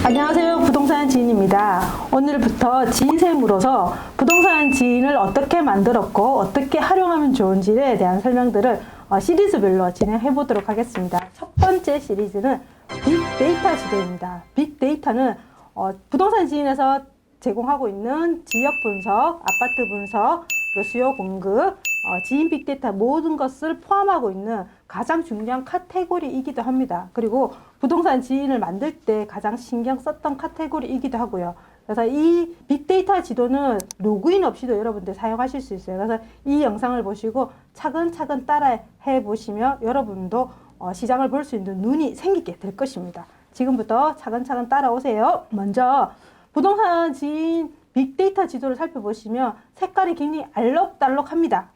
안녕하세요. 부동산 지인입니다. 오늘부터 지인샘으로서 부동산 지인을 어떻게 만들었고 어떻게 활용하면 좋은지에 대한 설명들을 시리즈별로 진행해 보도록 하겠습니다. 첫 번째 시리즈는 빅데이터 지도입니다. 빅데이터는 부동산 지인에서 제공하고 있는 지역 분석, 아파트 분석, 수요 공급, 지인 빅데이터 모든 것을 포함하고 있는 가장 중요한 카테고리이기도 합니다. 그리고 부동산 지인을 만들 때 가장 신경 썼던 카테고리이기도 하고요. 그래서 이 빅데이터 지도는 로그인 없이도 여러분들 사용하실 수 있어요. 그래서 이 영상을 보시고 차근차근 따라 해보시면 여러분도 시장을 볼 수 있는 눈이 생기게 될 것입니다. 지금부터 차근차근 따라오세요. 먼저 부동산 지인 빅데이터 지도를 살펴보시면 색깔이 굉장히 알록달록합니다.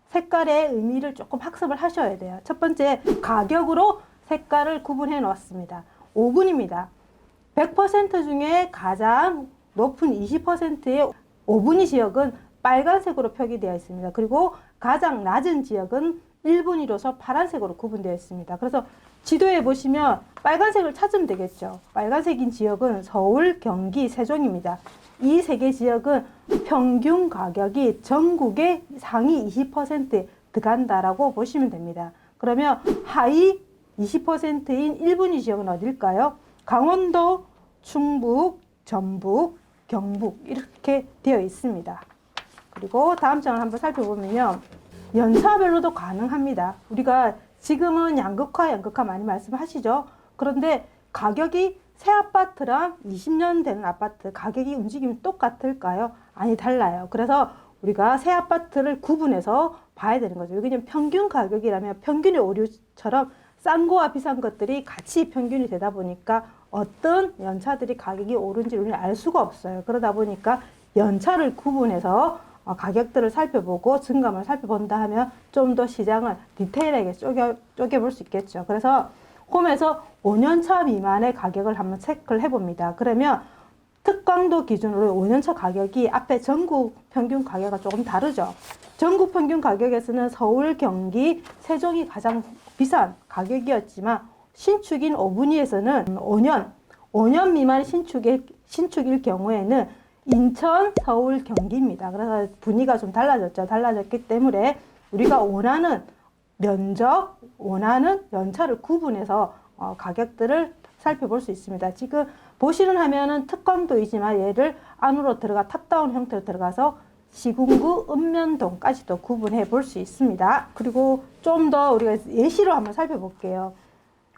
색깔의 의미를 조금 학습을 하셔야 돼요. 첫 번째, 가격으로 색깔을 구분해 놓았습니다. 5분입니다. 100% 중에 가장 높은 20%의 5분위 지역은 빨간색으로 표기되어 있습니다. 그리고 가장 낮은 지역은 1분위로서 파란색으로 구분되어 있습니다. 그래서 지도에 보시면 빨간색을 찾으면 되겠죠. 빨간색인 지역은 서울, 경기, 세종입니다. 이 세 개 지역은 평균 가격이 전국의 상위 20%에 들어간다라고 보시면 됩니다. 그러면 하위 20%인 1분위 지역은 어딜까요? 강원도, 충북, 전북, 경북 이렇게 되어 있습니다. 그리고 다음 장을 한번 살펴보면요. 연차별로도 가능합니다. 우리가 지금은 양극화 많이 말씀하시죠. 그런데 가격이 새 아파트랑 20년 되는 아파트 가격이 움직이면 똑같을까요? 아니, 달라요. 그래서 우리가 새 아파트를 구분해서 봐야 되는 거죠. 여기는 평균 가격이라면 평균의 오류처럼 싼 거와 비싼 것들이 같이 평균이 되다 보니까 어떤 연차들이 가격이 오른지 우리는 알 수가 없어요. 그러다 보니까 연차를 구분해서 가격들을 살펴보고 증감을 살펴본다 하면 좀 더 시장을 디테일하게 쪼개볼 수 있겠죠. 그래서 홈에서 5년차 미만의 가격을 한번 체크를 해봅니다. 그러면 특강도 기준으로 5년차 가격이 앞에 전국 평균 가격과 조금 다르죠. 전국 평균 가격에서는 서울, 경기, 세종이 가장 비싼 가격이었지만 신축인 5분위에서는 5년 미만 신축일 경우에는 인천, 서울, 경기입니다. 그래서 분위기가 좀 달라졌죠. 달라졌기 때문에 우리가 원하는 면적, 원하는 연차를 구분해서 가격들을 살펴볼 수 있습니다. 지금 보시는 화면은 특강도이지만 얘를 안으로 들어가 탑다운 형태로 들어가서 시군구, 읍면동까지도 구분해 볼 수 있습니다. 그리고 좀 더 우리가 예시로 한번 살펴볼게요.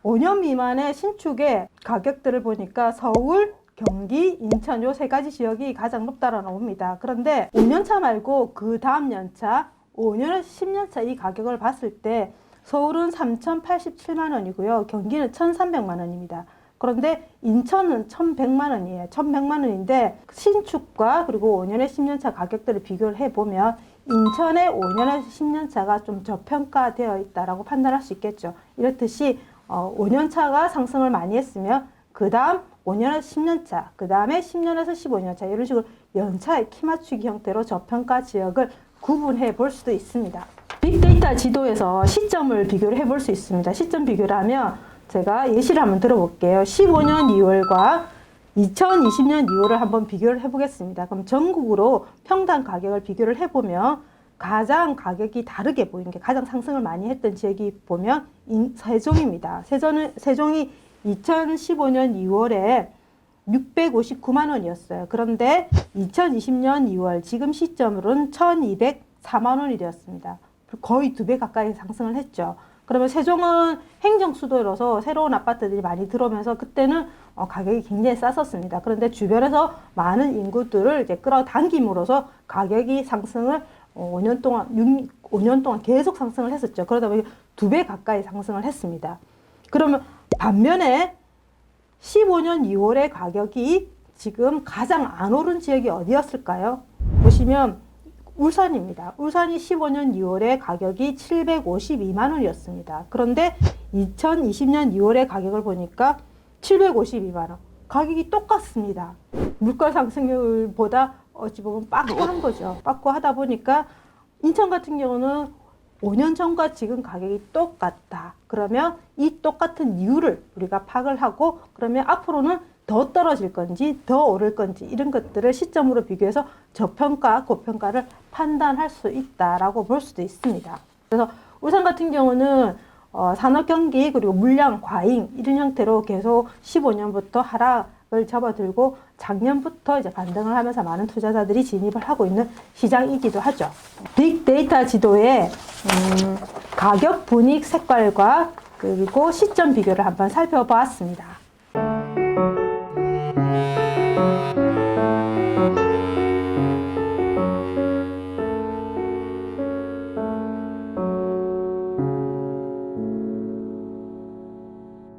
5년 미만의 신축의 가격들을 보니까 서울, 경기, 인천 요 세 가지 지역이 가장 높다라 나옵니다. 그런데 5년차 말고 그 다음 연차 5년에서 10년차 이 가격을 봤을 때 서울은 3,087만 원이고요. 경기는 1,300만 원입니다. 그런데 인천은 1,100만 원이에요. 1,100만 원인데 신축과 그리고 5년에 10년차 가격들을 비교를 해보면 인천의 5년에서 10년차가 좀 저평가되어 있다라고 판단할 수 있겠죠. 이렇듯이 5년차가 상승을 많이 했으면 그 다음 5년에서 10년차, 그 다음에 10년에서 15년차 이런 식으로 연차의 키 맞추기 형태로 저평가 지역을 구분해 볼 수도 있습니다. 빅데이터 지도에서 시점을 비교를 해 볼 수 있습니다. 시점 비교를 하면 제가 예시를 한번 들어볼게요. 15년 2월과 2020년 2월을 한번 비교를 해보겠습니다. 그럼 전국으로 평당 가격을 비교를 해보면 가장 가격이 다르게 보이는 게 가장 상승을 많이 했던 지역이 보면 세종입니다. 세종이 2015년 2월에 659만 원이었어요. 그런데 2020년 2월 지금 시점으로는 1204만 원이 되었습니다. 거의 2배 가까이 상승을 했죠. 그러면 세종은 행정수도로서 새로운 아파트들이 많이 들어오면서 그때는 가격이 굉장히 쌌었습니다. 그런데 주변에서 많은 인구들을 이제 끌어당김으로써 가격이 상승을 5년 동안 계속 상승을 했었죠. 그러다 보니 2배 가까이 상승을 했습니다. 그러면 반면에 15년 2월의 가격이 지금 가장 안 오른 지역이 어디였을까요? 보시면 울산입니다. 울산이 15년 2월에 가격이 752만 원이었습니다. 그런데 2020년 2월의 가격을 보니까 752만 원. 가격이 똑같습니다. 물가 상승률보다 어찌 보면 빠꾸한 거죠. 빠꾸하다 보니까 인천 같은 경우는 5년 전과 지금 가격이 똑같다. 그러면 이 똑같은 이유를 우리가 파악을 하고 그러면 앞으로는 더 떨어질 건지 더 오를 건지 이런 것들을 시점으로 비교해서 저평가, 고평가를 판단할 수 있다라고 볼 수도 있습니다. 그래서 울산 같은 경우는 산업 경기 그리고 물량 과잉 이런 형태로 계속 15년부터 하락을 접어들고 작년부터 이제 반등을 하면서 많은 투자자들이 진입을 하고 있는 시장이기도 하죠. 빅데이터 지도에 가격, 분익, 색깔과 그리고 시점 비교를 한번 살펴보았습니다.